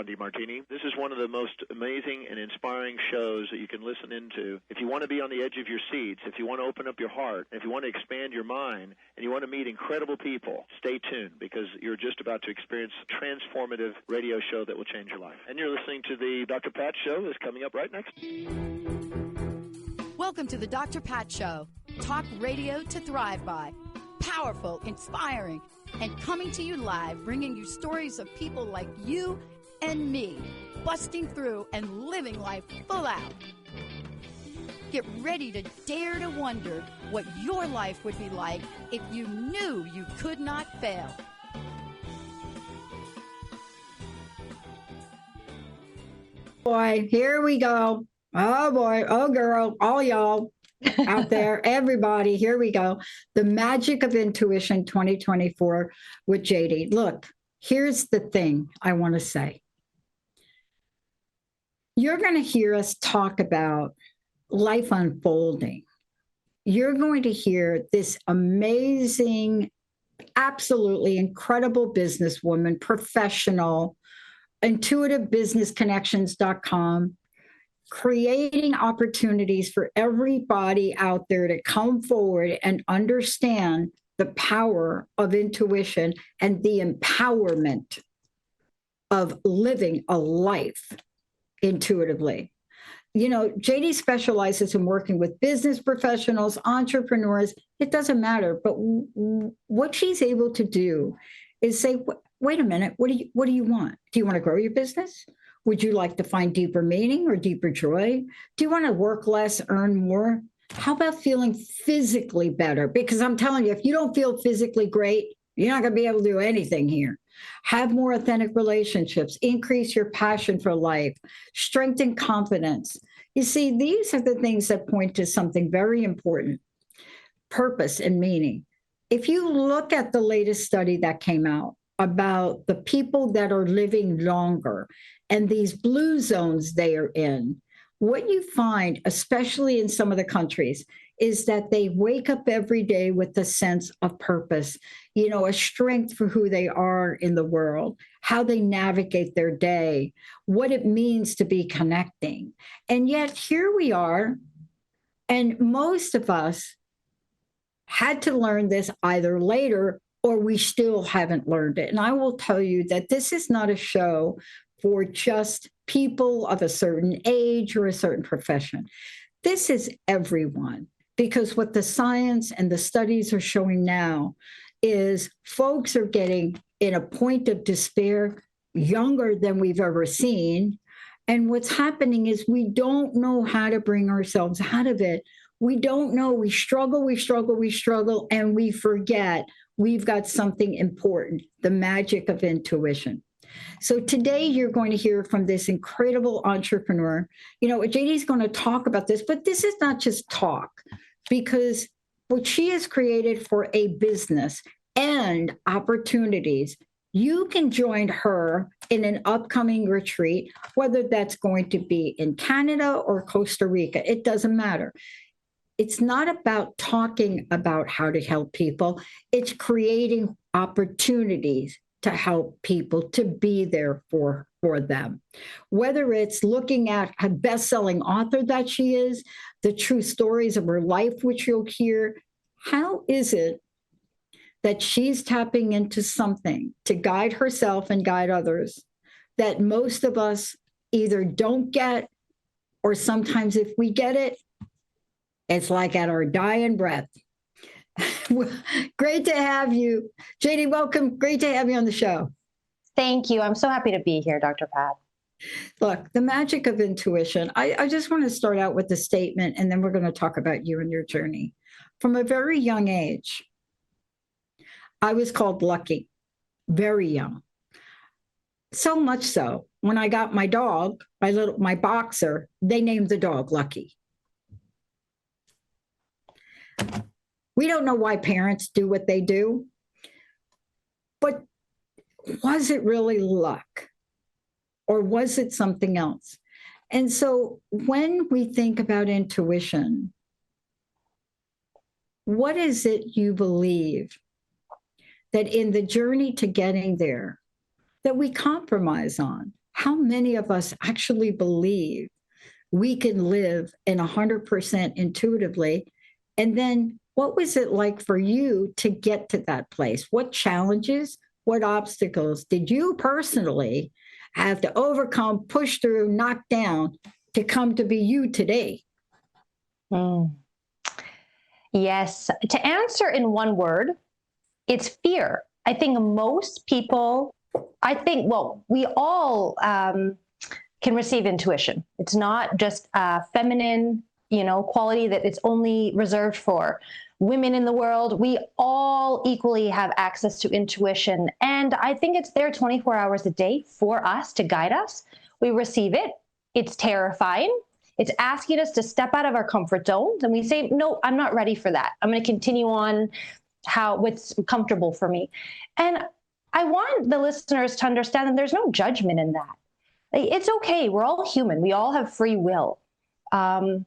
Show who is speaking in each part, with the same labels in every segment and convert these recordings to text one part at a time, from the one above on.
Speaker 1: John DeMartini. This is one of the most amazing and inspiring shows that you can listen into. If you want to be on the edge of your seats, if you want to open up your heart, if you want to expand your mind, and you want to meet incredible people, stay tuned, because you're just about to experience a transformative radio show that will change your life. And you're listening to the Dr. Pat Show that's coming up right next.
Speaker 2: Welcome to the Dr. Pat Show. Talk radio to thrive by. Powerful, inspiring, and coming to you live, bringing you stories of people like you and me, busting through and living life full out. Get ready to dare to wonder what your life would be like if you knew you could not fail.
Speaker 3: Boy, here we go. Oh boy, oh girl, all y'all out there, everybody, here we go. The Magic of Intuition 2024 with Jadi. Look, here's the thing I want to say. You're going to hear us talk about life unfolding. You're going to hear this amazing, absolutely incredible businesswoman, professional, intuitivebusinessconnections.com, creating opportunities for everybody out there to come forward and understand the power of intuition and the empowerment of living a life intuitively. You know, JD specializes in working with business professionals, entrepreneurs. It doesn't matter. But what she's able to do is say, wait a minute, what do you want? Do you want to grow your business? Would you like to find deeper meaning or deeper joy? Do you want to work less, earn more? How about feeling physically better? Because I'm telling you, if you don't feel physically great, you're not going to be able to do anything here. Have more authentic relationships, increase your passion for life, strengthen confidence. You see, these are the things that point to something very important: purpose and meaning. If you look at the latest study that came out about the people that are living longer and these blue zones they are in, what you find, especially in some of the countries, is that they wake up every day with a sense of purpose, you know, a strength for who they are in the world, how they navigate their day, what it means to be connecting. And yet here we are, and most of us had to learn this either later or we still haven't learned it. And I will tell you that this is not a show for just people of a certain age or a certain profession. This is everyone, because what the science and the studies are showing now is folks are getting in a point of despair younger than we've ever seen. And what's happening is we don't know how to bring ourselves out of it. We don't know. We struggle, and we forget we've got something important, the magic of intuition. So today you're going to hear from this incredible entrepreneur. You know, JD's going to talk about this, but this is not just talk, because what she has created for a business and opportunities, you can join her in an upcoming retreat, whether that's going to be in Canada or Costa Rica. It doesn't matter. It's not about talking about how to help people. It's creating opportunities to help people, to be there for them. Whether it's looking at a best-selling author that she is, the true stories of her life, which you'll hear. How is it that she's tapping into something to guide herself and guide others that most of us either don't get, or sometimes if we get it, it's like at our dying breath. Great to have you. JD, welcome. Great to have you on the show.
Speaker 4: Thank you. I'm so happy to be here, Dr. Pat.
Speaker 3: Look, the magic of intuition. I just want to start out with a statement, and then we're going to talk about you and your journey. From a very young age, I was called lucky, very young. So much so, when I got my dog, my boxer, they named the dog Lucky. We don't know why parents do what they do, but was it really luck, or was it something else? And so when we think about intuition, what is it you believe that in the journey to getting there that we compromise on? how many of us actually believe we can live in 100% intuitively? And then what was it like for you to get to that place? What challenges, what obstacles did you personally have to overcome, push through, knock down to come to be you today?
Speaker 4: Yes. To answer in one word, it's fear. I think most people, we all can receive intuition. It's not just a feminine, quality that it's only reserved for women in the world. We all equally have access to intuition. And I think it's there 24 hours a day for us to guide us. We receive it. It's terrifying. It's asking us to step out of our comfort zones. And we say, no, I'm not ready for that. I'm going to continue on what's comfortable for me. And I want the listeners to understand that there's no judgment in that. It's okay. We're all human. We all have free will. I'm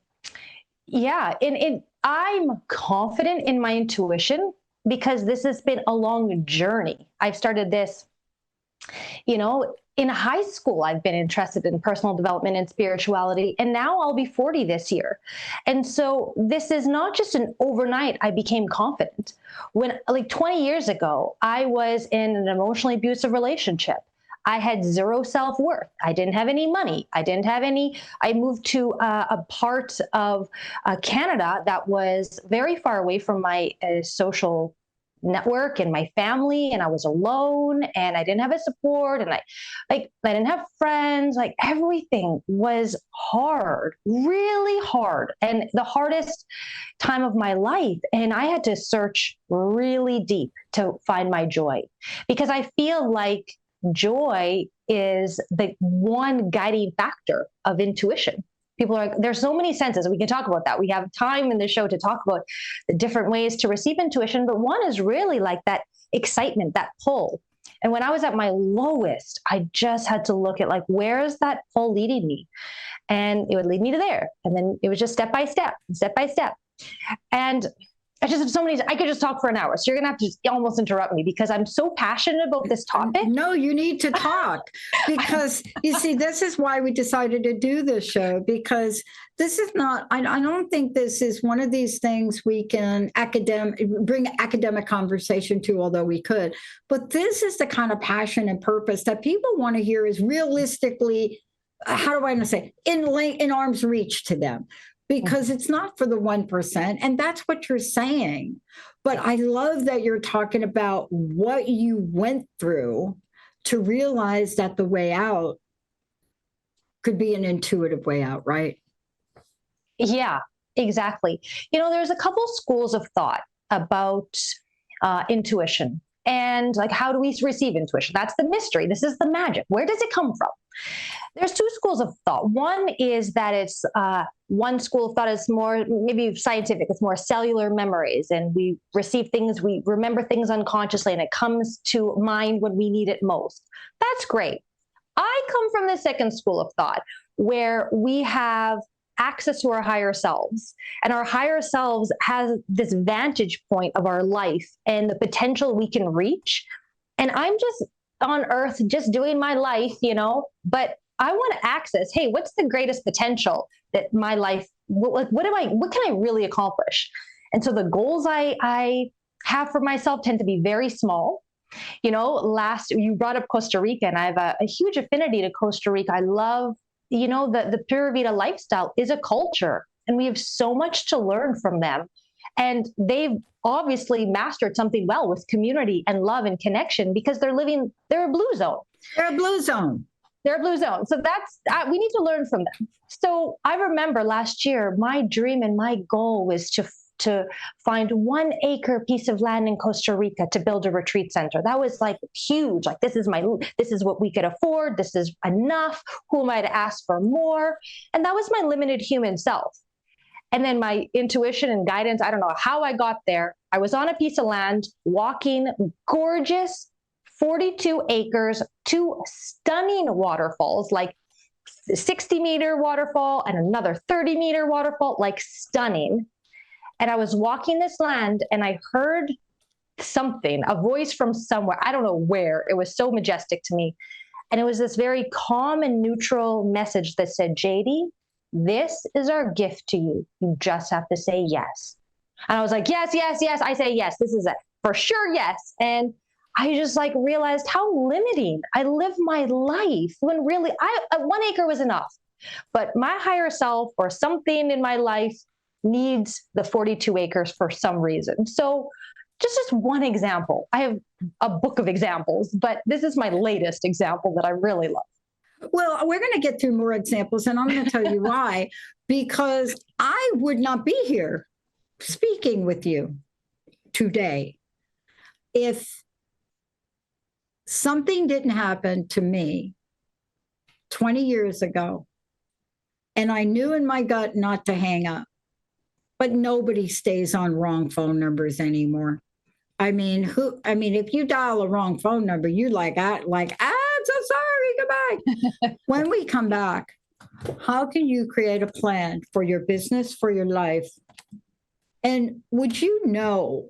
Speaker 4: confident in my intuition because this has been a long journey. I've started this, in high school. I've been interested in personal development and spirituality, and now I'll be 40 this year. And so this is not just an overnight I became confident. When 20 years ago, I was in an emotionally abusive relationship. I had zero self-worth. I didn't have any money. I moved to a part of Canada that was very far away from my social network and my family, and I was alone, and I didn't have a support, and I didn't have friends. Everything was hard, really hard, and the hardest time of my life. And I had to search really deep to find my joy, because I feel like joy is the one guiding factor of intuition. People are like, there's so many senses. We can talk about that. We have time in the show to talk about the different ways to receive intuition, but one is really like that excitement, that pull. And when I was at my lowest, I just had to look at where is that pull leading me? And it would lead me to there. And then it was just step by step. And I just have so many, I could just talk for an hour. So you're going to have to just almost interrupt me because I'm so passionate about this topic.
Speaker 3: No, you need to talk because you see, this is why we decided to do this show, because this is not, I don't think this is one of these things we can bring academic conversation to, although we could, but this is the kind of passion and purpose that people want to hear is realistically, how do I want to say, in arm's reach to them. Because it's not for the 1%. And that's what you're saying. But I love that you're talking about what you went through to realize that the way out could be an intuitive way out, right?
Speaker 4: Yeah, exactly. There's a couple schools of thought about intuition and how do we receive intuition? That's the mystery. This is the magic. Where does it come from? There's two schools of thought. One is that it's one school of thought is more maybe scientific. It's more cellular memories, and we receive things, we remember things unconsciously, and it comes to mind when we need it most. That's great. I come from the second school of thought, where we have access to our higher selves, and our higher selves has this vantage point of our life and the potential we can reach. And I'm just on earth, just doing my life, but I want to access, hey, what's the greatest potential that my life, what can I really accomplish? And so the goals I have for myself tend to be very small. You brought up Costa Rica, and I have a huge affinity to Costa Rica. I love, the Pura Vida lifestyle is a culture, and we have so much to learn from them. And they've obviously mastered something well with community and love and connection because they're a blue zone.
Speaker 3: They're a blue zone.
Speaker 4: So that's, we need to learn from them. So I remember last year, my dream and my goal was to find 1 acre piece of land in Costa Rica to build a retreat center. That was huge. This is what we could afford. This is enough. Who am I to ask for more? And that was my limited human self. And then my intuition and guidance, I don't know how I got there. I was on a piece of land, walking, gorgeous, 42 acres, 2 stunning waterfalls, 60-meter waterfall and another 30-meter waterfall, stunning. And I was walking this land, and I heard something, a voice from somewhere. I don't know where. It was so majestic to me. And it was this very calm and neutral message that said, JD, this is our gift to you. You just have to say yes. And I was like, yes, yes, yes. I say yes. This is it. For sure, yes. And I just like realized how limiting I live my life when really 1 acre was enough. But my higher self or something in my life needs the 42 acres for some reason. So just one example. I have a book of examples, but this is my latest example that I really love.
Speaker 3: Well, we're going to get through more examples, and I'm going to tell you why. Because I would not be here speaking with you today if something didn't happen to me 20 years ago, and I knew in my gut not to hang up. But nobody stays on wrong phone numbers anymore. I mean, if you dial a wrong phone number, you I'm so sorry, goodbye. When we come back, how can you create a plan for your business, for your life? And would you know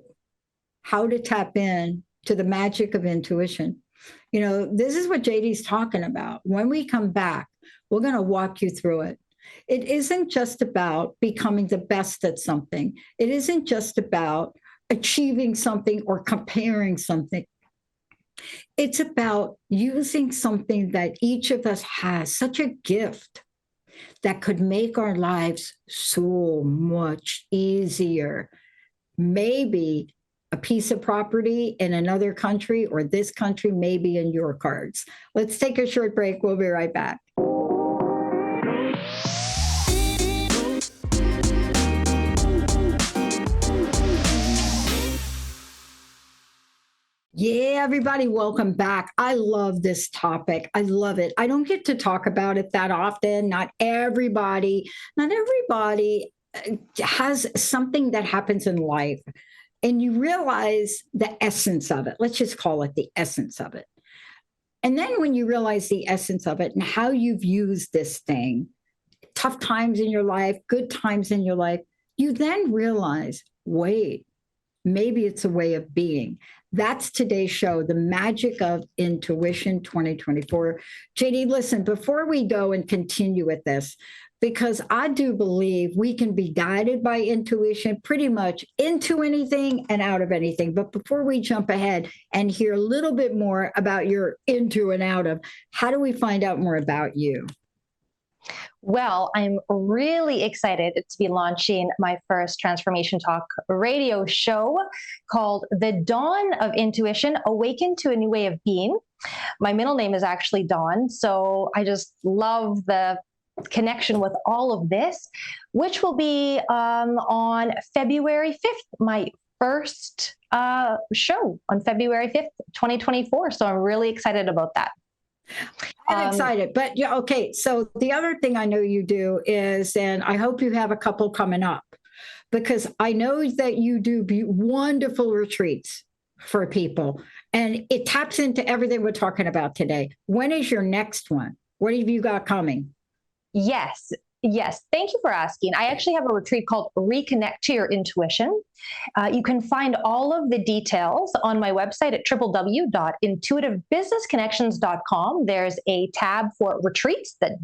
Speaker 3: how to tap in to the magic of intuition? You know, this is what JD's talking about. When we come back, we're going to walk you through it. It isn't just about becoming the best at something. It isn't just about achieving something or comparing something. It's about using something that each of us has, such a gift that could make our lives so much easier. Maybe a piece of property in another country or this country may be in your cards. Let's take a short break. We'll be right back. Yeah, everybody, welcome back. I love this topic. I love it. I don't get to talk about it that often. Not everybody has something that happens in life, and you realize the essence of it. Let's just call it the essence of it. And then when you realize the essence of it and how you've used this thing, tough times in your life, good times in your life, you then realize, wait, maybe it's a way of being. That's today's show, The Magic of Intuition 2024. JD, listen, before we go and continue with this, because I do believe we can be guided by intuition pretty much into anything and out of anything. But before we jump ahead and hear a little bit more about your into and out of, how do we find out more about you?
Speaker 4: Well, I'm really excited to be launching my first Transformation Talk radio show called The Dawn of Intuition, Awaken to a New Way of Being. My middle name is actually Dawn, so I just love the connection with all of this, which will be on February 5th, my first show on February 5th, 2024. So I'm really excited about that.
Speaker 3: I'm excited, but yeah, okay. So the other thing I know you do is, and I hope you have a couple coming up, because I know that you do wonderful retreats for people, and it taps into everything we're talking about today. When is your next one? What have you got coming?
Speaker 4: Yes. Thank you for asking. I actually have a retreat called Reconnect to Your Intuition. You can find all of the details on my website at www.intuitivebusinessconnections.com. There's a tab for retreats that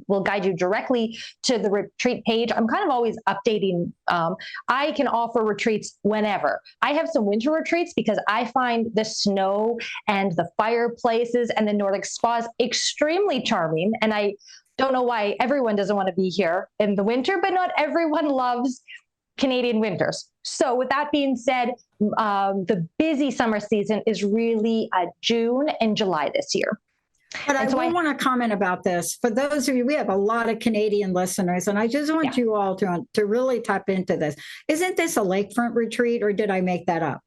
Speaker 4: will guide you directly to the retreat page. I'm kind of always updating. I can offer retreats whenever. I have some winter retreats because I find the snow and the fireplaces and the Nordic spas extremely charming. And I don't know why everyone doesn't want to be here in the winter, but not everyone loves Canadian winters. So with that being said, the busy summer season is really June and July this year.
Speaker 3: But I want to comment about this. For those of you, we have a lot of Canadian listeners, and I just want you all to really tap into this. Isn't this a lakefront retreat, or did I make that up?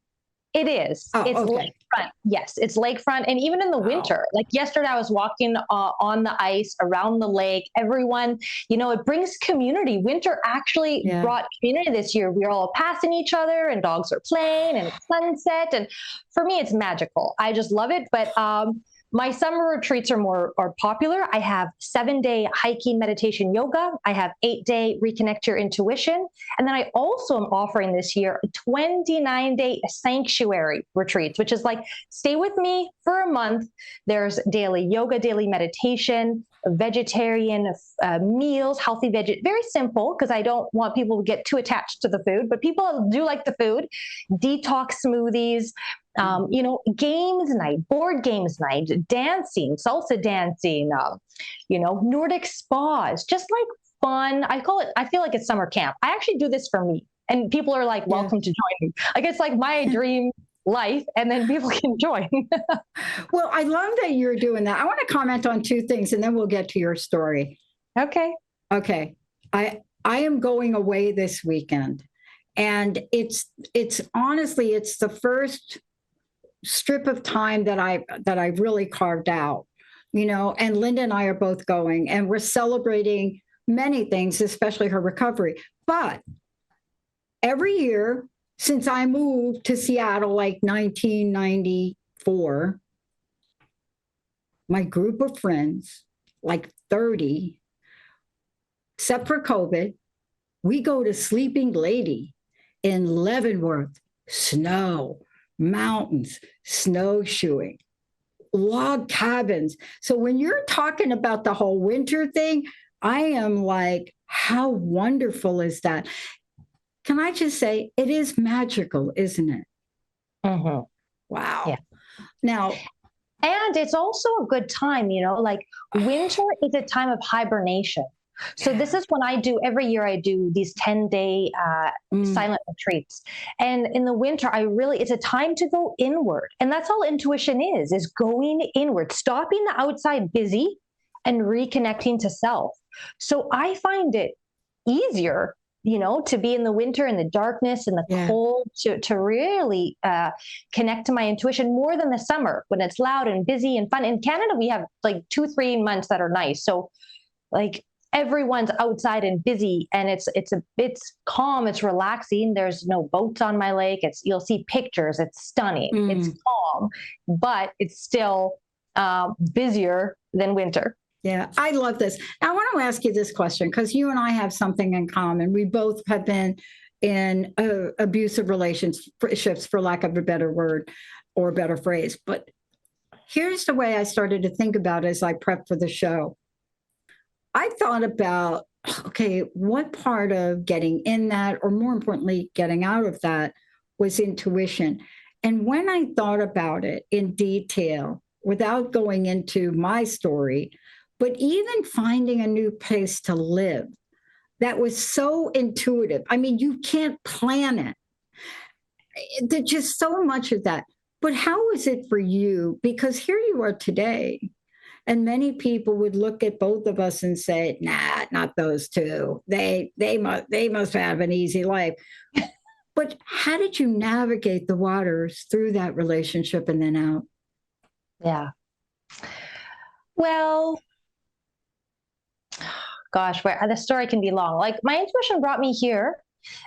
Speaker 4: It is. It's okay. Lakefront. Yes, it's lakefront. And even in the winter, like yesterday, I was walking on the ice around the lake. Everyone, it brings community. Winter actually brought community this year. We are all passing each other and dogs are playing and it's sunset. And for me, it's magical. I just love it. But My summer retreats are popular. I have 7-day hiking, meditation, yoga. I have 8-day reconnect your intuition. And then I also am offering this year 29-day sanctuary retreats, which is like, stay with me for a month. There's daily yoga, daily meditation, vegetarian meals, healthy very simple, because I don't want people to get too attached to the food, but people do like the food. Detox smoothies, games night, board games night, dancing, salsa dancing, Nordic spas, just like fun. I feel like it's summer camp. I actually do this for me, and people are like, welcome to join me. Like, it's like my dream life, and then people can join.
Speaker 3: Well, I love that you're doing that. I want to comment on 2 things, and then we'll get to your story.
Speaker 4: Okay.
Speaker 3: I am going away this weekend, and it's honestly, it's the first strip of time that I've really carved out, and Linda and I are both going, and we're celebrating many things, especially her recovery. But every year since I moved to Seattle, like 1994, my group of friends, like 30, except for COVID, we go to Sleeping Lady in Leavenworth, snow, mountains, snowshoeing, log cabins. So when you're talking about the whole winter thing, I am like, how wonderful is that? Can I just say, it is magical, isn't it?
Speaker 4: Mm-hmm.
Speaker 3: Wow.
Speaker 4: Yeah.
Speaker 3: Now,
Speaker 4: and it's also a good time, like winter is a time of hibernation. So this is when every year I do these 10-day silent retreats. And in the winter, it's a time to go inward. And that's all intuition is going inward, stopping the outside busy and reconnecting to self. So I find it easier, to be in the winter, in the darkness, in the cold, to really connect to my intuition more than the summer when it's loud and busy and fun. In Canada, we have like 2-3 months that are nice. So like everyone's outside and busy, and it's calm, it's relaxing. There's no boats on my lake. You'll see pictures. It's stunning. It's calm, but it's still busier than winter.
Speaker 3: Yeah, I love this. I want to ask you this question because you and I have something in common. We both have been in abusive relationships, for lack of a better word or a better phrase. But here's the way I started to think about it as I prepped for the show. I thought about, okay, what part of getting in that, or more importantly, getting out of that, was intuition. And when I thought about it in detail, without going into my story, but even finding a new place to live that was so intuitive. I mean, you can't plan it. There's just so much of that. But how was it for you? Because here you are today, and many people would look at both of us and say, nah, not those two. They must have an easy life. But how did you navigate the waters through that relationship and then out?
Speaker 4: Yeah. Well, gosh, the story can be long. Like, my intuition brought me here.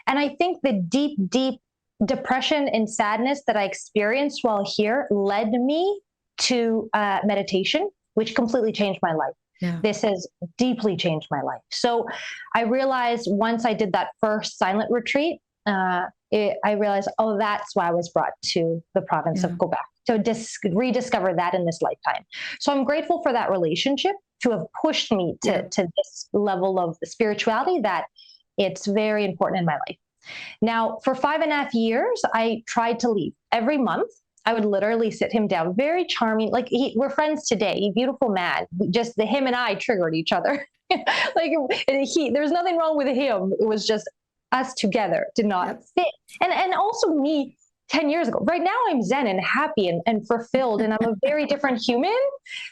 Speaker 4: And I think the deep, deep depression and sadness that I experienced while here led me to meditation, which completely changed my life. Yeah. This has deeply changed my life. So I realized once I did that first silent retreat, I realized, oh, that's why I was brought to the province of Quebec, to rediscover that in this lifetime. So I'm grateful for that relationship to have pushed me to this level of spirituality that it's very important in my life. Now, for 5.5 years, I tried to leave. Every month, I would literally sit him down. Very charming. Like, we're friends today. Beautiful man. Just him and I triggered each other. There's nothing wrong with him. It was just us together did not fit. And also me 10 years ago. Right now I'm zen and happy and fulfilled. And I'm a very different human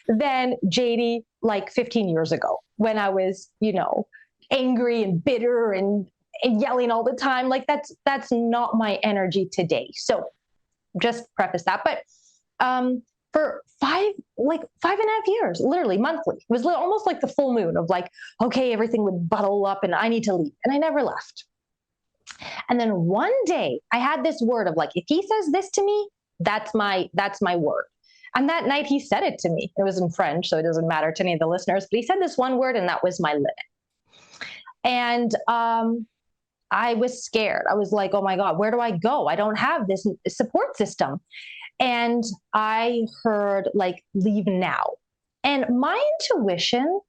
Speaker 4: than Jadi like 15 years ago when I was, angry and bitter and yelling all the time. Like, that's not my energy today. So just preface that. But for 5.5 years, literally monthly, it was almost like the full moon of like, okay, everything would bottle up and I need to leave. And I never left. And then one day I had this word of like, if he says this to me, that's my word. And that night he said it to me. It was in French, so it doesn't matter to any of the listeners, but he said this one word, and that was my limit. And I was scared. I was like, oh my God, where do I go? I don't have this support system. And I heard like, leave now. And my intuition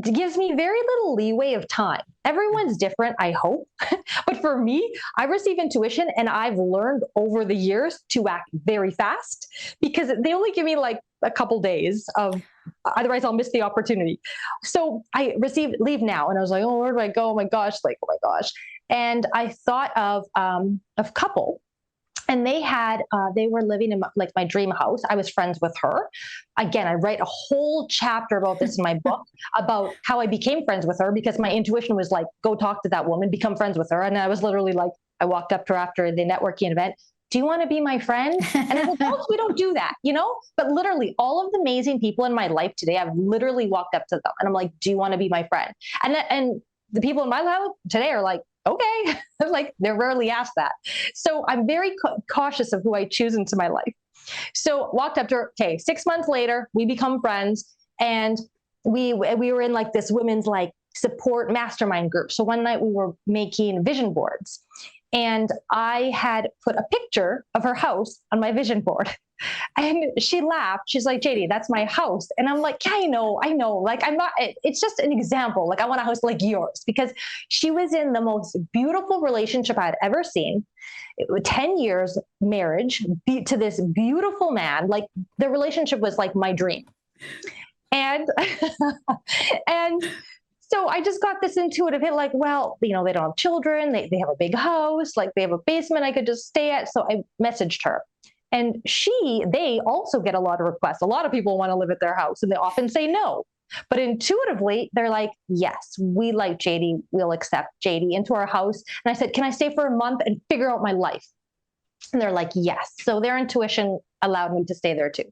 Speaker 4: gives me very little leeway of time. Everyone's different, I hope. But for me, I receive intuition, and I've learned over the years to act very fast, because they only give me like a couple days of, otherwise I'll miss the opportunity. So I received leave now, and I was like, oh, where do I go? Oh my gosh, like, oh my gosh. And I thought of couple. And they were living in like my dream house. I was friends with her. Again, I write a whole chapter about this in my book, about how I became friends with her, because my intuition was like, go talk to that woman, become friends with her. And I was literally like, I walked up to her after the networking event. Do you want to be my friend? And as adults, we don't do that, you know? But literally all of the amazing people in my life today, I've literally walked up to them and I'm like, do you want to be my friend? And the people in my life today are like, okay. Like, they're rarely asked that. So I'm very cautious of who I choose into my life. So walked up to her. Okay, 6 months later, we become friends, and we were in like this women's like support mastermind group. So one night we were making vision boards, and I had put a picture of her house on my vision board. And she laughed. She's like, JD, that's my house. And I'm like, yeah, I know. Like, I'm not, it's just an example. Like, I want a house like yours, because she was in the most beautiful relationship I'd ever seen. 10 years marriage to this beautiful man. Like, the relationship was like my dream. And, and so I just got this intuitive hit, like, well, you know, they don't have children. They have a big house, like they have a basement I could just stay at. So I messaged her. And they also get a lot of requests. A lot of people want to live at their house, and they often say no. But intuitively, they're like, yes, we like JD. We'll accept JD into our house. And I said, can I stay for a month and figure out my life? And they're like, yes. So their intuition allowed me to stay there too.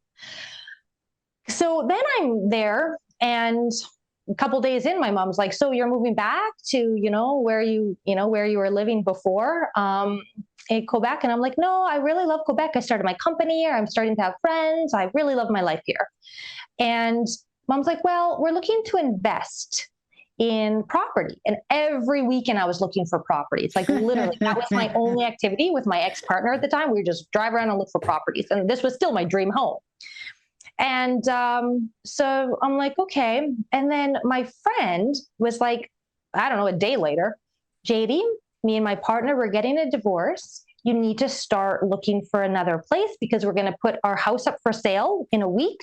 Speaker 4: So then I'm there, and a couple of days in, my mom's like, so you're moving back to, where you were living before, in Quebec? And I'm like, no, I really love Quebec. I started my company here. I'm starting to have friends. I really love my life here. And mom's like, well, we're looking to invest in property. And every weekend I was looking for property. It's like, literally, that was my only activity with my ex-partner at the time. We would just drive around and look for properties. And this was still my dream home. And so I'm like, okay. And then my friend was like, I don't know, a day later, JD, me and my partner, we're getting a divorce. You need to start looking for another place, because we're going to put our house up for sale in a week.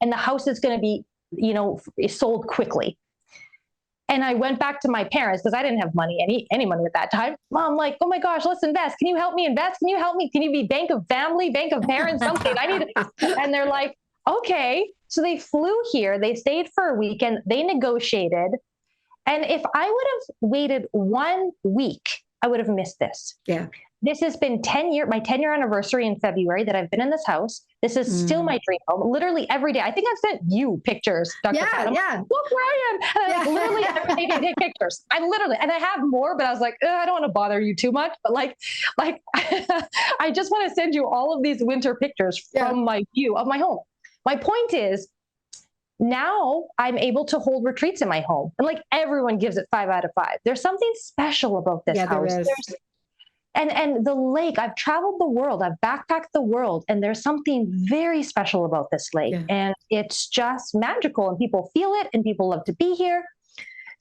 Speaker 4: And the house is going to be, sold quickly. And I went back to my parents, because I didn't have money, any money at that time. Mom, like, oh my gosh, let's invest. Can you help me invest? Can you help me? Can you be bank of family, bank of parents, something? I need it. And they're like, okay. So they flew here. They stayed for a weekend. They negotiated. And if I would have waited 1 week, I would have missed this.
Speaker 3: Yeah.
Speaker 4: This has been my 10-year anniversary in February that I've been in this house. This is still my dream home. Literally every day. I think I've sent you pictures, Dr. Pat.
Speaker 3: Yeah.
Speaker 4: Look where I am. And I literally every day take pictures. And I have more, but I was like, I don't want to bother you too much. But like I just want to send you all of these winter pictures from my view of my home. My point is, now I'm able to hold retreats in my home, and like everyone gives it 5 out of 5. There's something special about this house.
Speaker 3: There is.
Speaker 4: And the lake, I've traveled the world, I've backpacked the world, and there's something very special about this lake. And it's just magical, and people feel it, and people love to be here.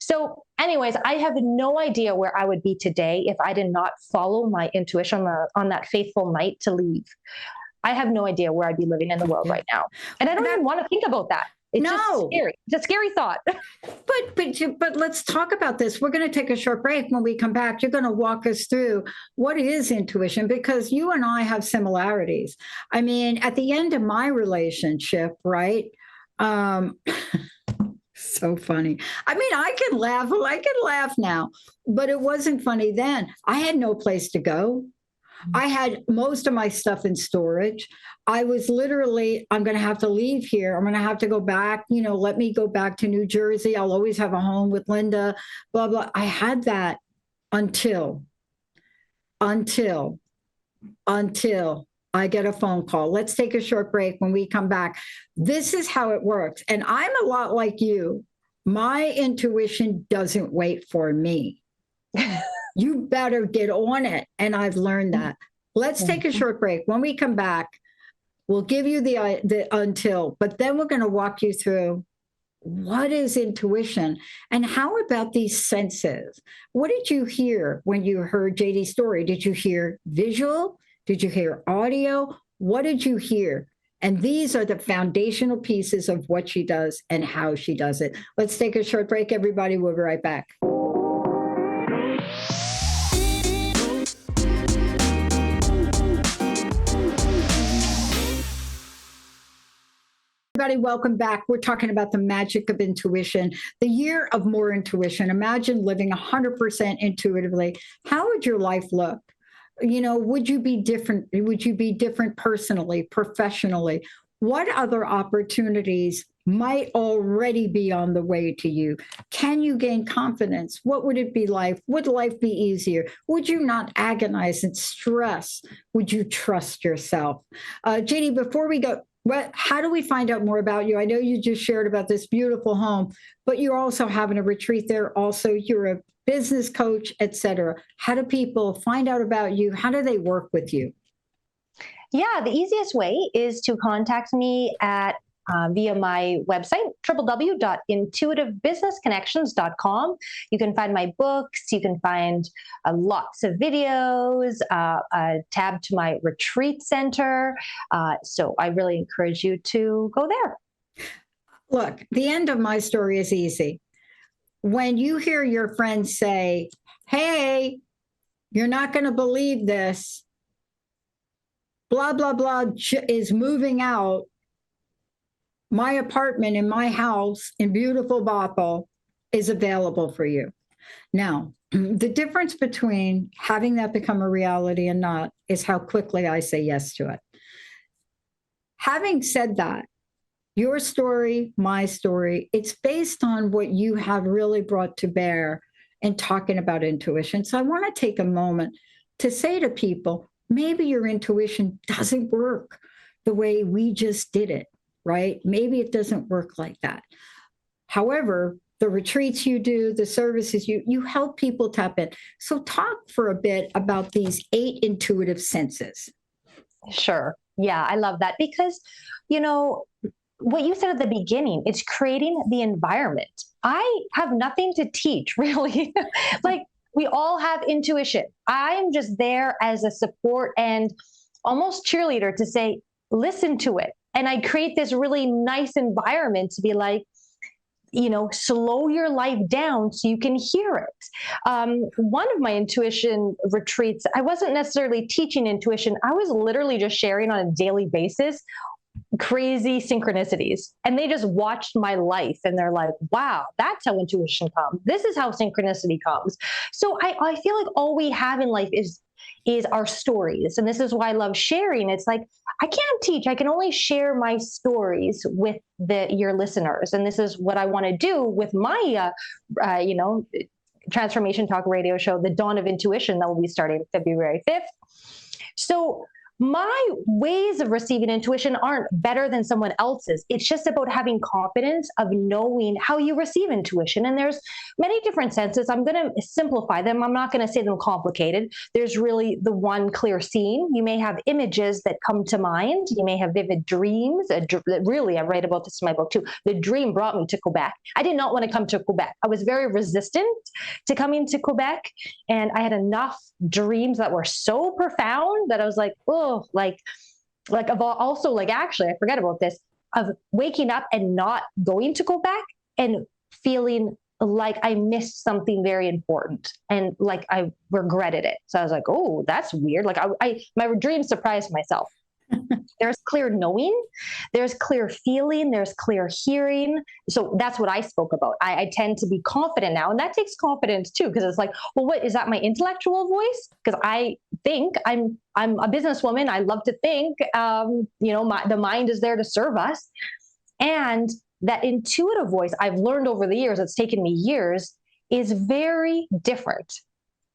Speaker 4: So anyways, I have no idea where I would be today if I did not follow my intuition on that fateful night to leave. I have no idea where I'd be living in the world right now. And I don't even want to think about that. It's just scary. It's a scary thought.
Speaker 3: But let's talk about this. We're going to take a short break. When we come back, you're going to walk us through what is intuition, because you and I have similarities. I mean, at the end of my relationship, right? So funny. I mean, I can laugh now, but it wasn't funny then. I had no place to go. I had most of my stuff in storage. I was literally, I'm going to have to leave here. I'm going to have to go back, let me go back to New Jersey. I'll always have a home with Linda, blah, blah. I had that until I get a phone call. Let's take a short break. When we come back, this is how it works. And I'm a lot like you. My intuition doesn't wait for me. You better get on it. And I've learned that. Let's take a short break. When we come back, we'll give you the until, but then we're going to walk you through what is intuition and how about these senses? What did you hear when you heard JD's story? Did you hear visual? Did you hear audio? What did you hear? And these are the foundational pieces of what she does and how she does it. Let's take a short break, everybody. We'll be right back. Everybody, welcome back. We're talking about the magic of intuition, the year of more intuition. Imagine living 100% intuitively. How would your life look? You know, would you be different? Would you be different personally, professionally? What other opportunities might already be on the way to you? Can you gain confidence? What would it be like? Would life be easier? Would you not agonize and stress? Would you trust yourself? JD, before we go, how do we find out more about you? I know you just shared about this beautiful home, but you're also having a retreat there. Also, you're a business coach, etc. How do people find out about you? How do they work with you?
Speaker 4: Yeah, the easiest way is to contact me at via my website, www.intuitivebusinessconnections.com. You can find my books. You can find lots of videos, a tab to my retreat center. So I really encourage you to go there.
Speaker 3: Look, the end of my story is easy. When you hear your friends say, hey, you're not going to believe this, blah, blah, blah is moving out. My apartment in my house in beautiful Bothell is available for you. Now, the difference between having that become a reality and not is how quickly I say yes to it. Having said that, your story, my story, it's based on what you have really brought to bear in talking about intuition. So I want to take a moment to say to people, maybe your intuition doesn't work the way we just did it. Right? Maybe it doesn't work like that. However, the retreats you do, the services you help people tap in. So talk for a bit about these 8 intuitive senses.
Speaker 4: Sure. Yeah, I love that because, you know, what you said at the beginning, it's creating the environment. I have nothing to teach, really. Like, we all have intuition. I'm just there as a support and almost cheerleader to say, listen to it. And I create this really nice environment to be like, you know, slow your life down so you can hear it. One of my intuition retreats, I wasn't necessarily teaching intuition. I was literally just sharing on a daily basis crazy synchronicities. And they just watched my life and they're like, wow, that's how intuition comes. This is how synchronicity comes. So I feel like all we have in life is our stories. And this is why I love sharing. It's like, I can't teach. I can only share my stories with your listeners. And this is what I want to do with my, Transformation Talk radio show, The Dawn of Intuition, that will be starting February 5th. So my ways of receiving intuition aren't better than someone else's. It's just about having confidence of knowing how you receive intuition. And there's many different senses. I'm going to simplify them. I'm not going to say them complicated. There's really the one clear scene. You may have images that come to mind. You may have vivid dreams. Really, I write about this in my book too. The dream brought me to Quebec. I did not want to come to Quebec. I was very resistant to coming to Quebec. And I had enough dreams that were so profound that I was like, oh, actually, I forget about this, of waking up and not going to go back and feeling like I missed something very important and like I regretted it. So I was like, oh, that's weird. Like my dream surprised myself. There's clear knowing, there's clear feeling, there's clear hearing. So that's what I spoke about. I tend to be confident now, and that takes confidence too, because it's like, well, what is that, my intellectual voice? Because I think I'm a businesswoman. I love to think, the mind is there to serve us. And that intuitive voice I've learned over the years, it's taken me years, is very different.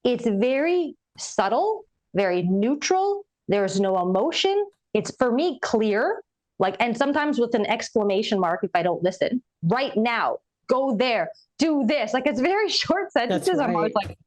Speaker 4: It's very subtle, very neutral, There's no emotion. It's, for me, clear. Like, and sometimes with an exclamation mark if I don't listen. Right now, go there, do this. Like, it's very short sentences.
Speaker 3: Right.
Speaker 4: I'm always like,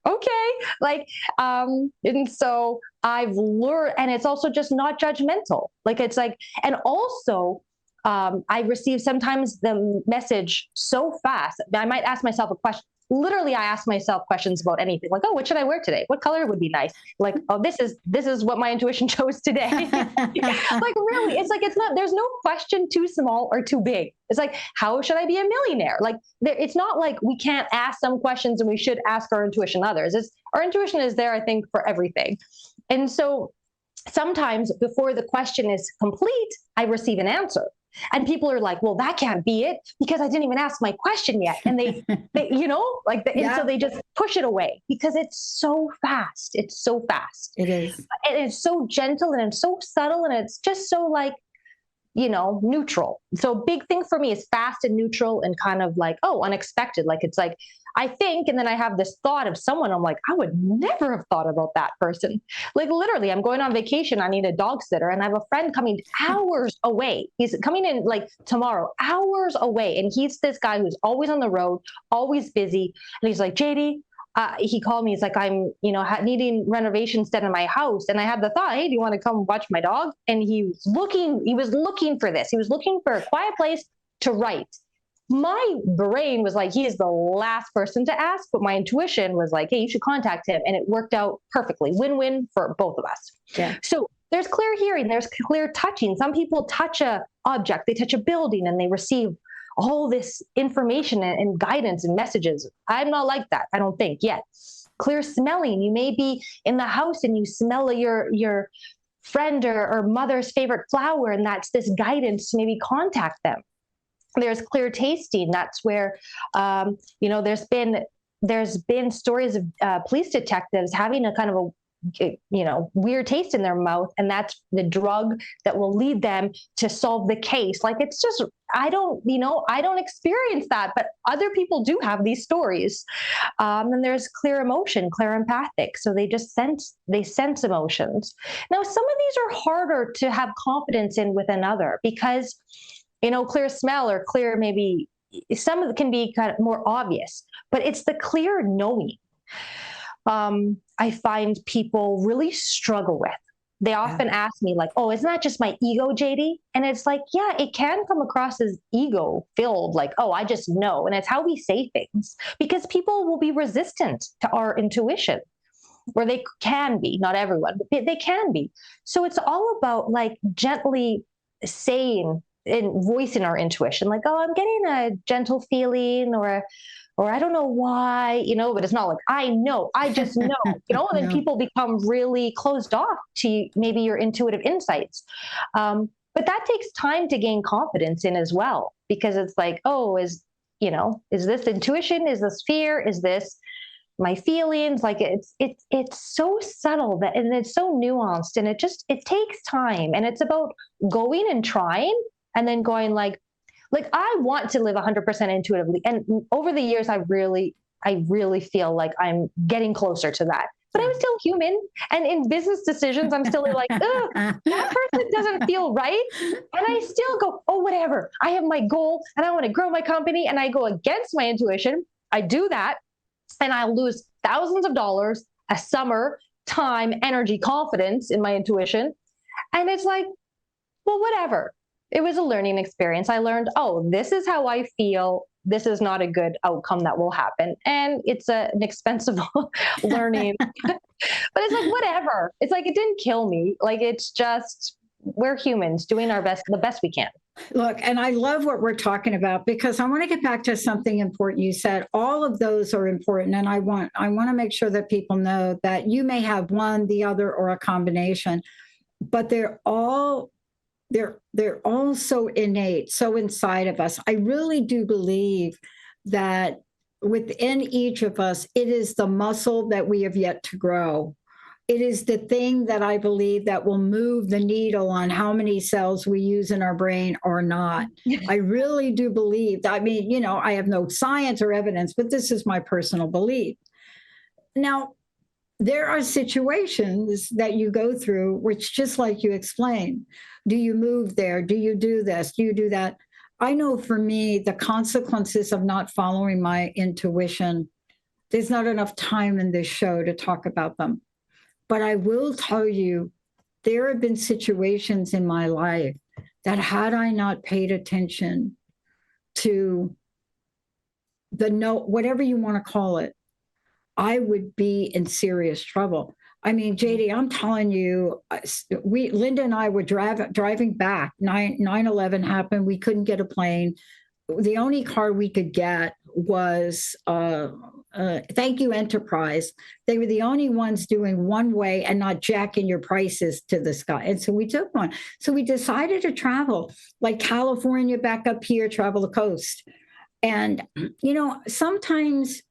Speaker 4: okay. Like, and so I've learned, and it's also just not judgmental. Like, it's like, and also, I receive sometimes the message so fast. I might ask myself a question. Literally, I ask myself questions about anything, like, oh, what should I wear today? What color would be nice? Like, oh, this is what my intuition chose today. Like, really, it's like, it's not, there's no question too small or too big. It's like, how should I be a millionaire? Like, it's not like we can't ask some questions and we should ask our intuition others. Our intuition is there, I think, for everything. And so sometimes before the question is complete, I receive an answer. And people are like, well, that can't be it because I didn't even ask my question yet. And they you know, like, and so they just push it away because it's so fast. It's so fast.
Speaker 3: It is.
Speaker 4: And it's so gentle and it's so subtle and it's just so, like, you know, neutral. So big thing for me is fast and neutral and kind of like, oh, unexpected. Like, it's like, I think, and then I have this thought of someone, I'm like, I would never have thought about that person. Like, literally, I'm going on vacation. I need a dog sitter and I have a friend coming hours away. He's coming in like tomorrow, hours away. And he's this guy who's always on the road, always busy. And he's like, JD, he called me. He's like, I'm, you know, needing renovations done in my house. And I had the thought, hey, do you want to come watch my dog? And he was looking for this. He was looking for a quiet place to write. My brain was like, he is the last person to ask, but my intuition was like, hey, you should contact him. And it worked out perfectly. Win-win for both of us. Yeah. So there's clear hearing, there's clear touching. Some people touch a object, they touch a building and they receive all this information and guidance and messages. I'm not like that, I don't think yet. Clear smelling. You may be in the house and you smell your friend or mother's favorite flower, and that's this guidance to maybe contact them. There's clear tasting. That's where, you know, there's been stories of police detectives having a kind of a, you know, weird taste in their mouth, and that's the drug that will lead them to solve the case. Like, it's just, I don't experience that, but other people do have these stories. And there's clear emotion, clear empathic. So they sense emotions. Now, some of these are harder to have confidence in with another because, you know, clear smell or clear, maybe some of it can be kind of more obvious, but it's the clear knowing. I find people really struggle with. They often ask me like, oh, isn't that just my ego, JD? And it's like, yeah, it can come across as ego filled, like, oh, I just know. And it's how we say things because people will be resistant to our intuition, or they can be, not everyone, but they can be. So it's all about like gently saying and voicing our intuition, like, oh, I'm getting a gentle feeling, or I don't know why, you know, but it's not like, I know, I just know, you know, and then people become really closed off to maybe your intuitive insights. But that takes time to gain confidence in as well, because it's like, oh, is this intuition? Is this fear? Is this my feelings? Like, it's so subtle that, and it's so nuanced, and it takes time, and it's about going and trying. And then going like I want to live 100% intuitively. And over the years, I really feel like I'm getting closer to that. But I'm still human. And in business decisions, I'm still like, ugh, that person doesn't feel right. And I still go, oh, whatever. I have my goal and I want to grow my company. And I go against my intuition. I do that. And I lose thousands of dollars a summer, time, energy, confidence in my intuition. And it's like, well, whatever. It was a learning experience. I learned, oh, this is how I feel. This is not a good outcome that will happen. And it's an expensive learning. But it's like, whatever. It's like, it didn't kill me. Like, it's just, we're humans doing our best, the best we can.
Speaker 3: Look, and I love what we're talking about, because I want to get back to something important you said. All of those are important. And I want to make sure that people know that you may have one, the other, or a combination, but they're all so innate, so inside of us. I really do believe that within each of us, it is the muscle that we have yet to grow. It is the thing that I believe that will move the needle on how many cells we use in our brain or not. I really do believe that. I mean, you know, I have no science or evidence, but this is my personal belief. Now, there are situations that you go through, which just like you explained, do you move there? Do you do this? Do you do that? I know for me, the consequences of not following my intuition, there's not enough time in this show to talk about them. But I will tell you, there have been situations in my life that had I not paid attention to the note, whatever you want to call it, I would be in serious trouble. I mean, JD, I'm telling you, Linda and I were driving back. 9/11 happened. We couldn't get a plane. The only car we could get was Thank You Enterprise. They were the only ones doing one way and not jacking your prices to the sky. And so we took one. So we decided to travel, like California back up here, travel the coast. And, you know, sometimes,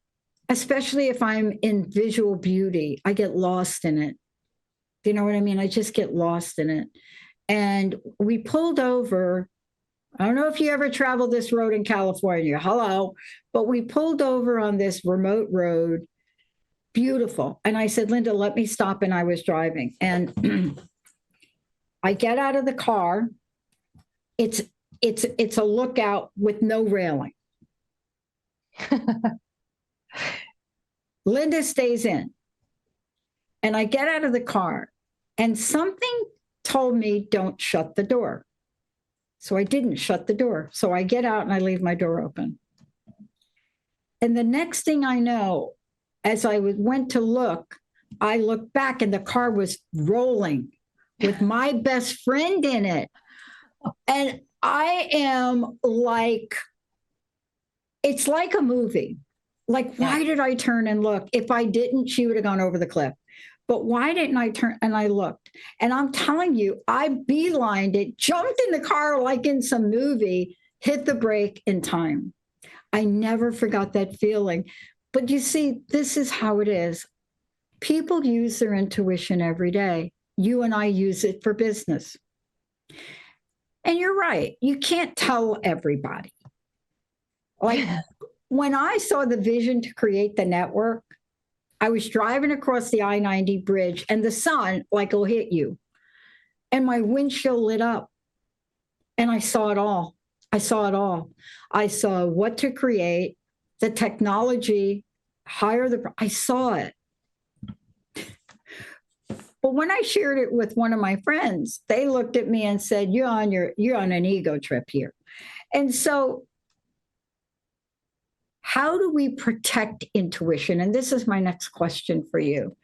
Speaker 3: especially if I'm in visual beauty, I get lost in it. You know what I mean? I just get lost in it. And we pulled over. I don't know if you ever traveled this road in California. Hello. But we pulled over on this remote road. Beautiful. And I said, Linda, let me stop. And I was driving. And I get out of the car. It's a lookout with no railing. Linda stays in. And I get out of the car. And something told me, don't shut the door. So I didn't shut the door. So I get out and I leave my door open. And the next thing I know, as I went to look, I looked back and the car was rolling with my best friend in it. And I am like, it's like a movie. Like, why did I turn and look? If I didn't, she would have gone over the cliff. But why didn't I turn? And I looked. And I'm telling you, I beelined it, jumped in the car like in some movie, hit the brake in time. I never forgot that feeling. But you see, this is how it is. People use their intuition every day. You and I use it for business. And you're right. You can't tell everybody. Like when I saw the vision to create the network, I was driving across the I-90 bridge and the sun, like, will hit you. And my windshield lit up. And I saw it all. I saw it all. I saw what to create, the technology, I saw it. But when I shared it with one of my friends, they looked at me and said, you're on an ego trip here. And so how do we protect intuition? And this is my next question for you.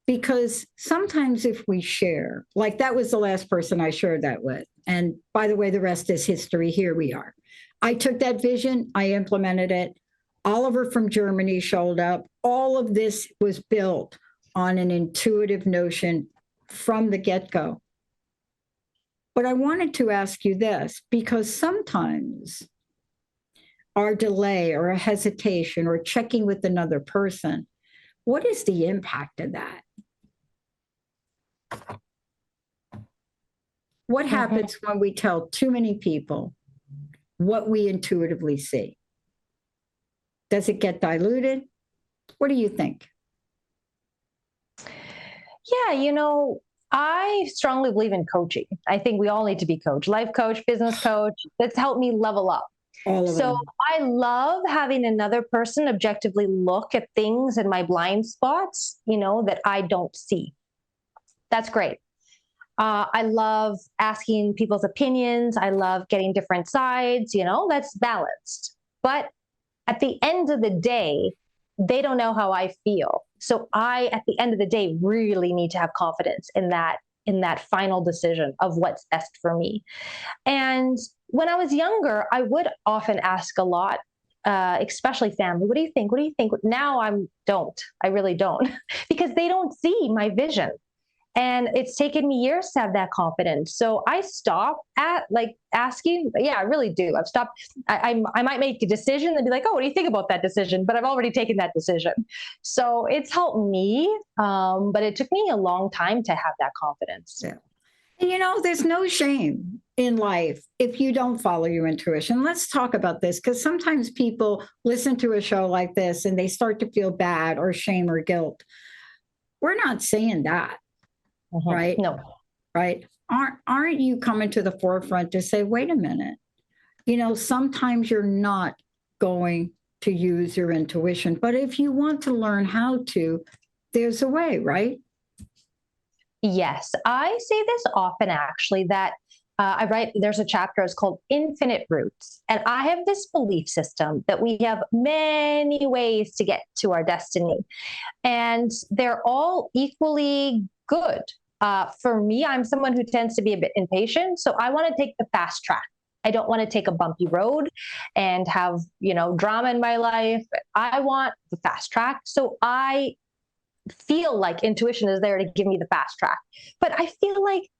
Speaker 3: Because sometimes if we share, like that was the last person I shared that with. And by the way, the rest is history. Here we are. I took that vision, I implemented it. Oliver from Germany showed up. All of this was built on an intuitive notion from the get-go. But I wanted to ask you this, because sometimes our delay or a hesitation or checking with another person, what is the impact of that? What happens when we tell too many people what we intuitively see? Does it get diluted? What do you think?
Speaker 4: Yeah, you know, I strongly believe in coaching. I think we all need to be coached. Life coach, business coach, that's helped me level up. So I love having another person objectively look at things in my blind spots, you know, that I don't see. That's great. I love asking people's opinions. I love getting different sides, you know, that's balanced. But at the end of the day, they don't know how I feel. So I, at the end of the day, really need to have confidence in that final decision of what's best for me. And when I was younger, I would often ask a lot, especially family, what do you think? What do you think? Now I really don't, because they don't see my vision. And it's taken me years to have that confidence. So I stop at like asking. Yeah, I really do. I've stopped. I might make a decision and be like, oh, what do you think about that decision? But I've already taken that decision. So it's helped me. But it took me a long time to have that confidence.
Speaker 3: Yeah. And you know, there's no shame in life if you don't follow your intuition. Let's talk about this, because sometimes people listen to a show like this and they start to feel bad or shame or guilt. we're not saying that, right?
Speaker 4: No.
Speaker 3: Right. Aren't you coming to the forefront to say, wait a minute, sometimes you're not going to use your intuition, but if you want to learn how to, there's a way, right?
Speaker 4: Yes. I say this often, actually, that there's a chapter, it's called Infinite Roots. And I have this belief system that we have many ways to get to our destiny, and they're all equally good. For me, I'm someone who tends to be a bit impatient. So I want to take the fast track. I don't want to take a bumpy road and have, drama in my life. I want the fast track. So I feel like intuition is there to give me the fast track. But I feel like,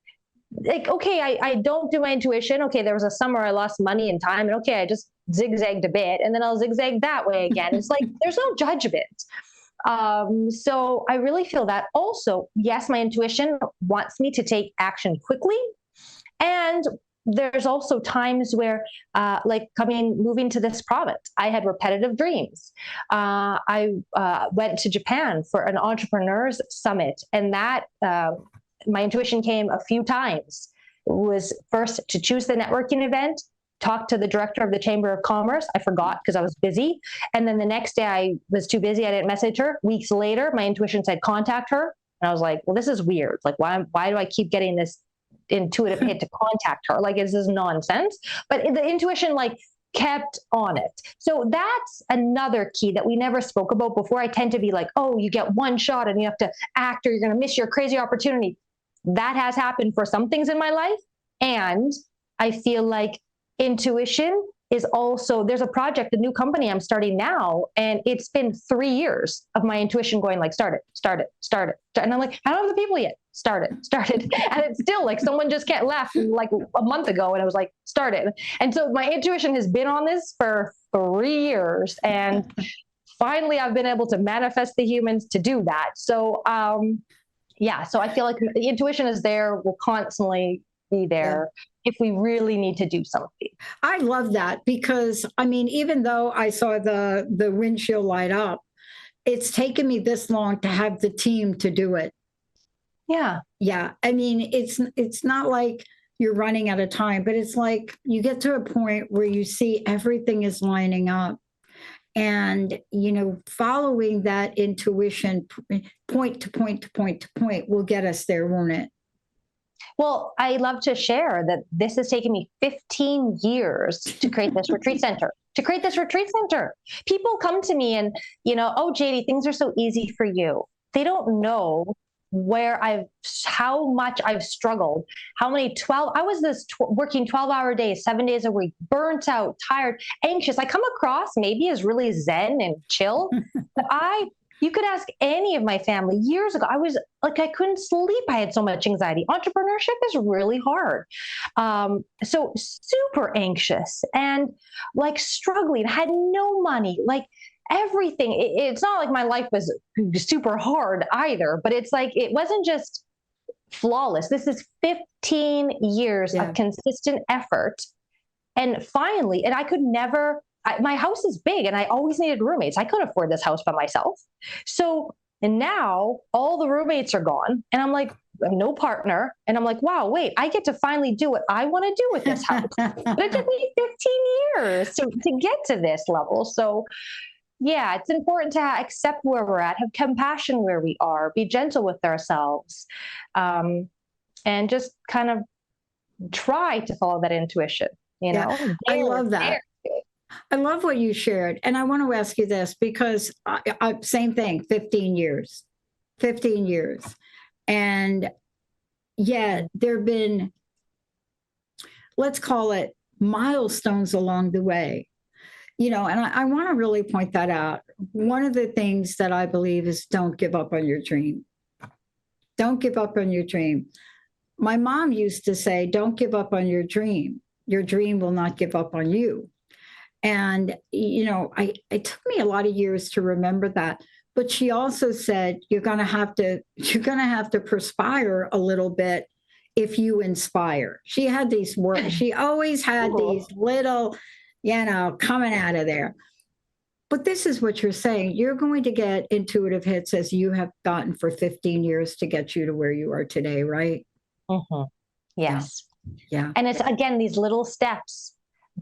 Speaker 4: okay, I don't do my intuition. Okay, there was a summer I lost money and time. And okay, I just zigzagged a bit and then I'll zigzag that way again. It's like, there's no judgment. So I really feel that. Also, yes, my intuition wants me to take action quickly. And there's also times where, moving to this province, I had repetitive dreams. I went to Japan for an entrepreneurs summit, and that my intuition came a few times. It was first to choose the networking event, talk to the director of the Chamber of Commerce. I forgot because I was busy. And then the next day I was too busy. I didn't message her. Weeks later, my intuition said, contact her. And I was like, well, this is weird. Like, why do I keep getting this intuitive hit to contact her? Like, is this nonsense? But the intuition kept on it. So that's another key that we never spoke about before. I tend to be like, oh, you get one shot and you have to act or you're going to miss your crazy opportunity. That has happened for some things in my life. And I feel like intuition is also, there's a project, a new company I'm starting now, and it's been 3 years of my intuition going start it. And I'm like, I don't have the people yet. Start it. And it's still someone just left a month ago, and I was like, start it. And so my intuition has been on this for 3 years, and finally I've been able to manifest the humans to do that. So, so I feel like the intuition is there, will constantly be there. Yeah. If we really need to do something.
Speaker 3: I love that because, even though I saw the windshield light up, it's taken me this long to have the team to do it.
Speaker 4: Yeah.
Speaker 3: Yeah. It's not like you're running out of time, but it's like you get to a point where you see everything is lining up. And, following that intuition point to point to point to point will get us there, won't it?
Speaker 4: Well, I love to share that this has taken me 15 years to create this retreat center. People come to me and, oh, JD, things are so easy for you. They don't know how much I've struggled, how many I was working 12-hour days, 7 days a week, burnt out, tired, anxious. I come across maybe as really zen and chill, but you could ask any of my family years ago. I was I couldn't sleep. I had so much anxiety. Entrepreneurship is really hard. So super anxious and struggling, had no money, everything. It's not like my life was super hard either, but it's it wasn't just flawless. This is 15 years of consistent effort. And finally, and I could never, my house is big and I always needed roommates. I couldn't afford this house by myself. And now all the roommates are gone and I'm no partner. And I'm wow, wait, I get to finally do what I want to do with this house. But it took me 15 years to get to this level. So yeah, it's important to accept where we're at, have compassion where we are, be gentle with ourselves, and just kind of try to follow that intuition,
Speaker 3: I love that. I love what you shared. And I want to ask you this because same thing, 15 years. And there have been, let's call it milestones along the way, and I want to really point that out. One of the things that I believe is don't give up on your dream. Don't give up on your dream. My mom used to say, don't give up on your dream. Your dream will not give up on you. And, it took me a lot of years to remember that. But she also said, you're going to have to perspire a little bit if you inspire. She had these words. She always had these little, coming out of there. But this is what you're saying. You're going to get intuitive hits as you have gotten for 15 years to get you to where you are today, right?
Speaker 4: Mm-hmm. Yes.
Speaker 3: Yeah.
Speaker 4: And it's, again, these little steps.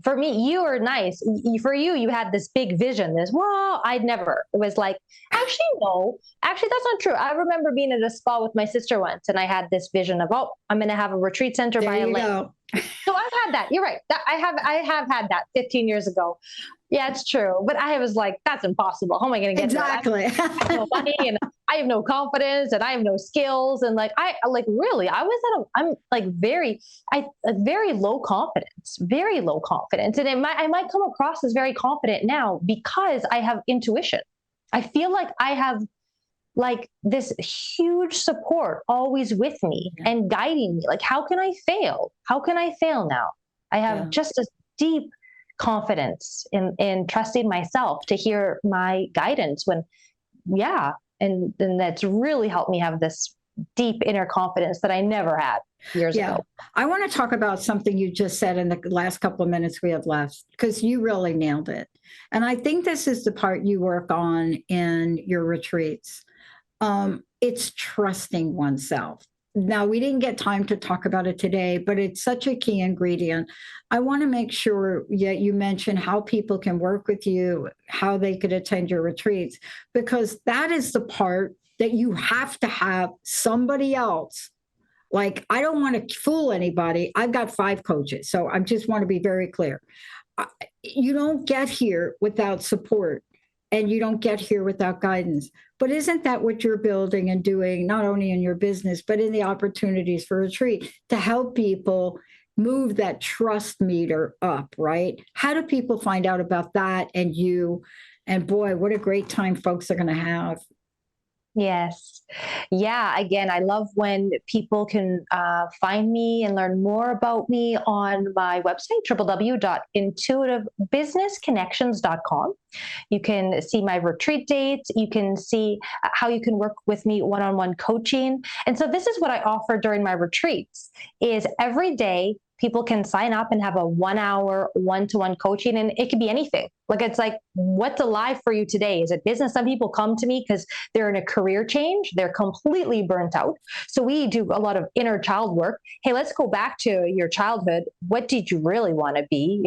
Speaker 4: For me, you are nice. For you, you had this big vision, this, well, I'd never. It was like, actually, no, actually, that's not true. I remember being at a spa with my sister once, and I had this vision of, oh, I'm going to have a retreat center by a lake. So I've had that. You're right. I have had that 15 years ago. Yeah, it's true. But I was like, that's impossible. How am I going to get
Speaker 3: exactly.
Speaker 4: to that? I have no money, and I have no confidence, and I have no skills. And like, I was I'm like very low confidence, very low confidence. And I might come across as very confident now because I have intuition. I feel like I have like this huge support always with me and guiding me. Like, how can I fail? How can I fail now? I have just a deep confidence in trusting myself to hear my guidance and that's really helped me have this deep inner confidence that I never had years ago.
Speaker 3: I want to talk about something you just said in the last couple of minutes we have left, because you really nailed it. And I think this is the part you work on in your retreats. It's trusting oneself. Now, we didn't get time to talk about it today, but it's such a key ingredient. I want to make sure that you mention how people can work with you, how they could attend your retreats, because that is the part that you have to have somebody else. Like, I don't want to fool anybody. I've got 5 coaches, so I just want to be very clear. You don't get here without support, and you don't get here without guidance. But isn't that what you're building and doing, not only in your business, but in the opportunities for retreat, to help people move that trust meter up, right? How do people find out about that and you? And boy, what a great time folks are going to have.
Speaker 4: Yes. Yeah. Again, I love when people can find me and learn more about me on my website, www.intuitivebusinessconnections.com. You can see my retreat dates. You can see how you can work with me one-on-one coaching. And so this is what I offer during my retreats is every day people can sign up and have a 1-hour one-to-one coaching, and it could be anything. Like, it's like, what's alive for you today? Is it business? Some people come to me because they're in a career change. They're completely burnt out. So we do a lot of inner child work. Hey, let's go back to your childhood. What did you really want to be?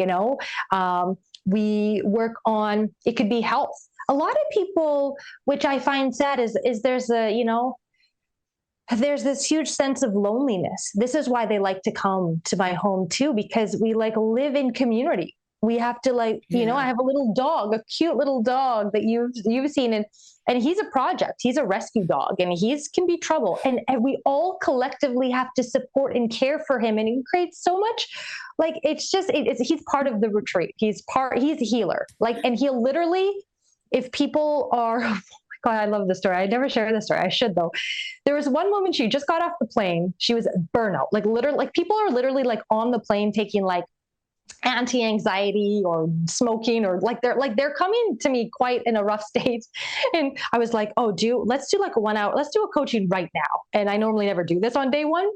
Speaker 4: We work on, it could be health. A lot of people, which I find sad, is there's this huge sense of loneliness. This is why they like to come to my home too, because we like live in community. We have to I have a little dog, a cute little dog that you've seen, and he's a project. He's a rescue dog, and can be trouble. And we all collectively have to support and care for him. And it creates so much, he's part of the retreat. He's a healer. And he'll literally, if people are, God, I love this story. I never share this story. I should though. There was one moment she just got off the plane. She was burnout. People are literally on the plane taking anti-anxiety or smoking, or they're coming to me quite in a rough state. And I was like, oh, let's do a 1 hour. Let's do a coaching right now. And I normally never do this on day one.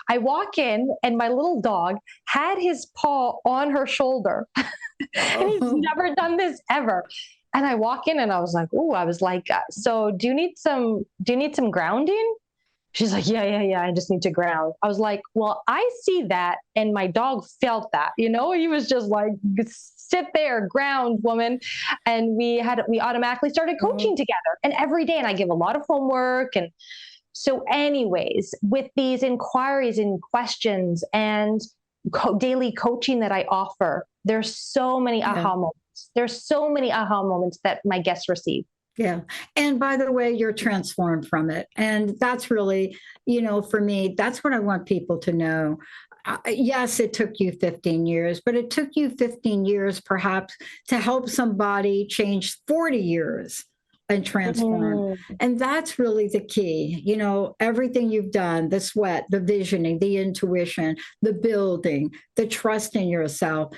Speaker 4: I walk in and my little dog had his paw on her shoulder. And he's never done this ever. And I walk in and I was like, so do you need some grounding? She's like, yeah. I just need to ground. I was like, well, I see that. And my dog felt that, he was just like, sit there, ground, woman. And we automatically started coaching together, and every day. And I give a lot of homework. And so anyways, with these inquiries and questions and daily coaching that I offer, there's so many aha moments. There's so many aha moments that my guests receive.
Speaker 3: Yeah. And by the way, you're transformed from it. And that's really, for me, that's what I want people to know. Yes, it took you 15 years, but it took you 15 years perhaps to help somebody change 40 years and transform. And that's really the key. Everything you've done, the sweat, the visioning, the intuition, the building, the trust in yourself.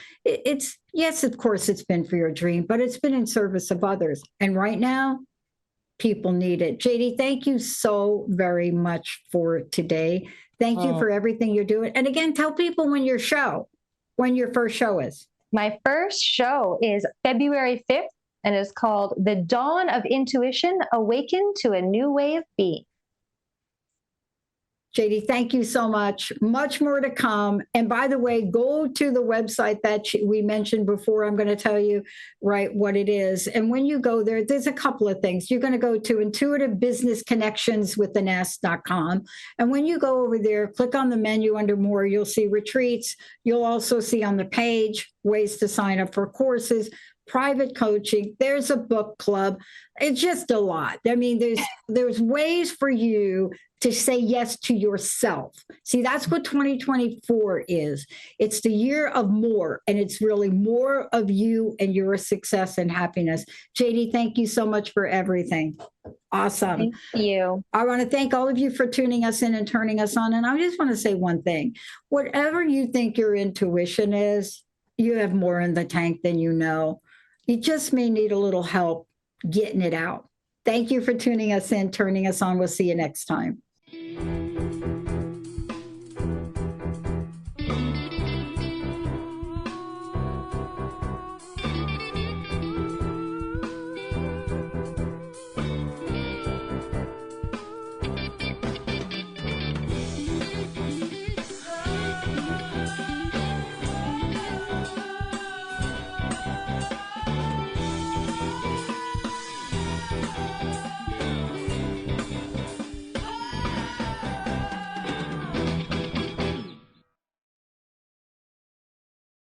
Speaker 3: Yes, of course, it's been for your dream, but it's been in service of others. And right now, people need it. Jadi, thank you so very much for today. Thank you for everything you're doing. And again, tell people when your first show is.
Speaker 4: My first show is February 5th. and it's called The Dawn of Intuition, Awaken to a New Way of Being.
Speaker 3: JD, thank you so much. Much more to come. And by the way, go to the website that we mentioned before. I'm going to tell you right what it is. And when you go there, there's a couple of things. You're going to go to intuitivebusinessconnectionswithanS.com. And when you go over there, click on the menu under more, you'll see retreats. You'll also see on the page ways to sign up for courses, private coaching. There's a book club. It's just a lot. I mean, there's ways for you to say yes to yourself. See, that's what 2024 is. It's the year of more, and it's really more of you and your success and happiness. JD, thank you so much for everything. Awesome.
Speaker 4: Thank you.
Speaker 3: I want to thank all of you for tuning us in and turning us on. And I just want to say one thing. Whatever you think your intuition is, you have more in the tank than you know. You just may need a little help getting it out. Thank you for tuning us in, turning us on. We'll see you next time.